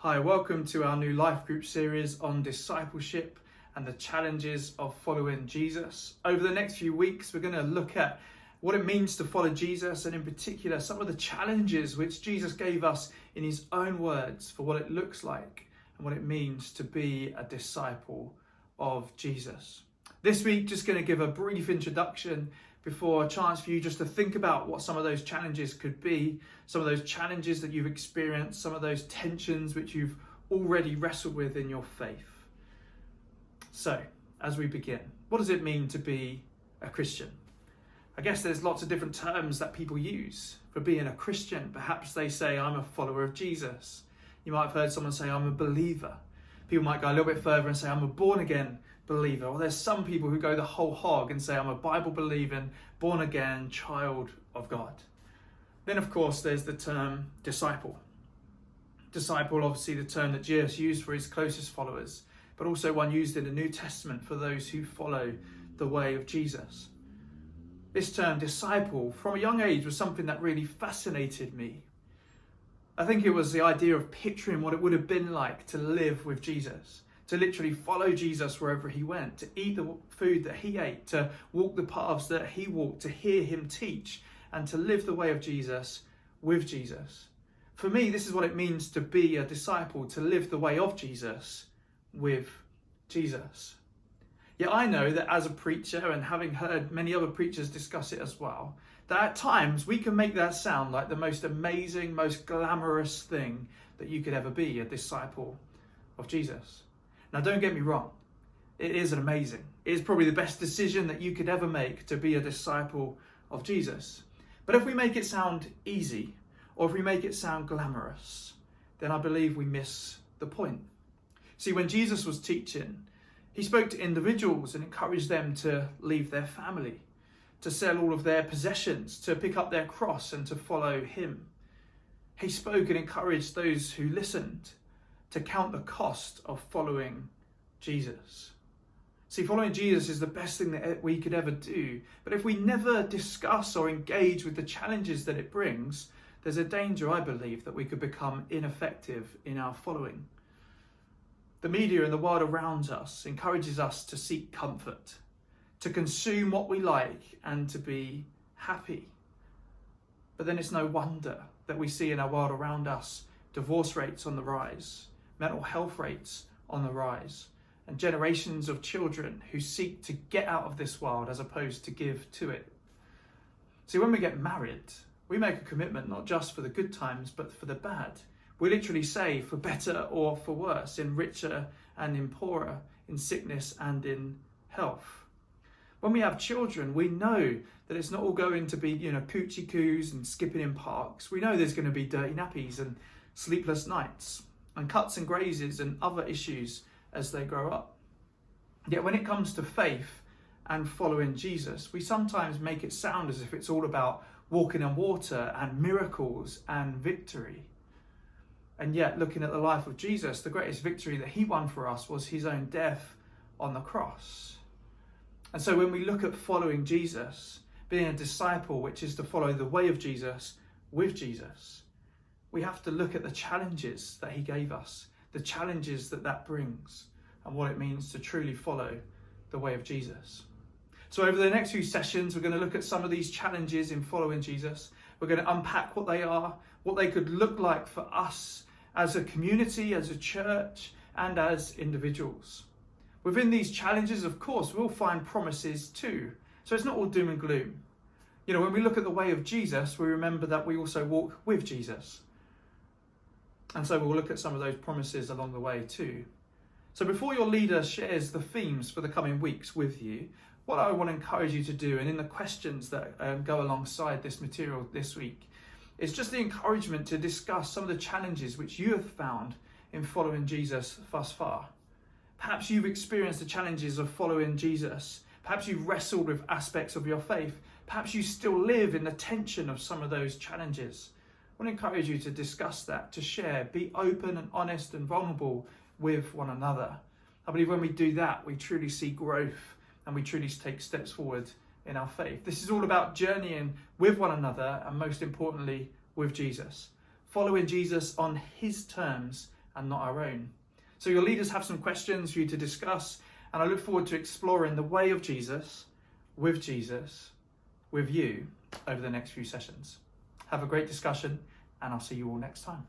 Hi, welcome to our new life group series on discipleship and the challenges of following Jesus. Over the next few weeks, we're going to look at what it means to follow Jesus, and in particular, some of the challenges which Jesus gave us in his own words for what it looks like and what it means to be a disciple of Jesus. This week, just going to give a brief introduction before a chance for you just to think about what some of those challenges could be, some of those challenges that you've experienced, some of those tensions which you've already wrestled with in your faith. So, as we begin, what does it mean to be a Christian? I guess there's lots of different terms that people use for being a Christian. Perhaps they say, I'm a follower of Jesus. You might have heard someone say, I'm a believer. People might go a little bit further and say, I'm a born-again believer. Or there's some people who go the whole hog and say, I'm a Bible-believing, born-again child of God. Then, of course, there's the term disciple. Disciple, obviously, the term that Jesus used for his closest followers, but also one used in the New Testament for those who follow the way of Jesus. This term, disciple, from a young age was something that really fascinated me. I think it was the idea of picturing what it would have been like to live with Jesus, to literally follow Jesus wherever he went, to eat the food that he ate, to walk the paths that he walked, to hear him teach, and to live the way of Jesus with Jesus. For me, this is what it means to be a disciple, to live the way of Jesus with Jesus. Yet I know that as a preacher, and having heard many other preachers discuss it as well, that at times we can make that sound like the most amazing, most glamorous thing that you could ever be, a disciple of Jesus. Now, don't get me wrong. It is amazing. It is probably the best decision that you could ever make to be a disciple of Jesus. But if we make it sound easy, or if we make it sound glamorous, then I believe we miss the point. See, when Jesus was teaching, he spoke to individuals and encouraged them to leave their family, to sell all of their possessions, to pick up their cross and to follow him. He spoke and encouraged those who listened to count the cost of following Jesus. See, following Jesus is the best thing that we could ever do. But if we never discuss or engage with the challenges that it brings, there's a danger, I believe, that we could become ineffective in our following. The media and the world around us encourages us to seek comfort, to consume what we like, and to be happy. But then it's no wonder that we see in our world around us divorce rates on the rise, mental health rates on the rise, and generations of children who seek to get out of this world as opposed to give to it. See, when we get married, we make a commitment not just for the good times, but for the bad. We literally say for better or for worse, in richer and in poorer, in sickness and in health. When we have children, we know that it's not all going to be, coochie coos and skipping in parks. We know there's going to be dirty nappies and sleepless nights and cuts and grazes and other issues as they grow up. Yet when it comes to faith and following Jesus, we sometimes make it sound as if it's all about walking on water and miracles and victory. And yet, looking at the life of Jesus, the greatest victory that he won for us was his own death on the cross. And so when we look at following Jesus, being a disciple, which is to follow the way of Jesus with Jesus, we have to look at the challenges that he gave us, the challenges that brings, and what it means to truly follow the way of Jesus. So over the next few sessions, we're going to look at some of these challenges in following Jesus. We're going to unpack what they are, what they could look like for us as a community, as a church, and as individuals. Within these challenges, of course, we'll find promises too. So it's not all doom and gloom. When we look at the way of Jesus, we remember that we also walk with Jesus. And so we'll look at some of those promises along the way too. So before your leader shares the themes for the coming weeks with you, what I want to encourage you to do, and in the questions that go alongside this material this week, is just the encouragement to discuss some of the challenges which you have found in following Jesus thus far. Perhaps you've experienced the challenges of following Jesus. Perhaps you've wrestled with aspects of your faith. Perhaps you still live in the tension of some of those challenges. I want to encourage you to discuss that, to share, be open and honest and vulnerable with one another. I believe when we do that, we truly see growth and we truly take steps forward in our faith. This is all about journeying with one another and most importantly with Jesus. Following Jesus on his terms and not our own. So your leaders have some questions for you to discuss, and I look forward to exploring the way of Jesus, with you, over the next few sessions. Have a great discussion, and I'll see you all next time.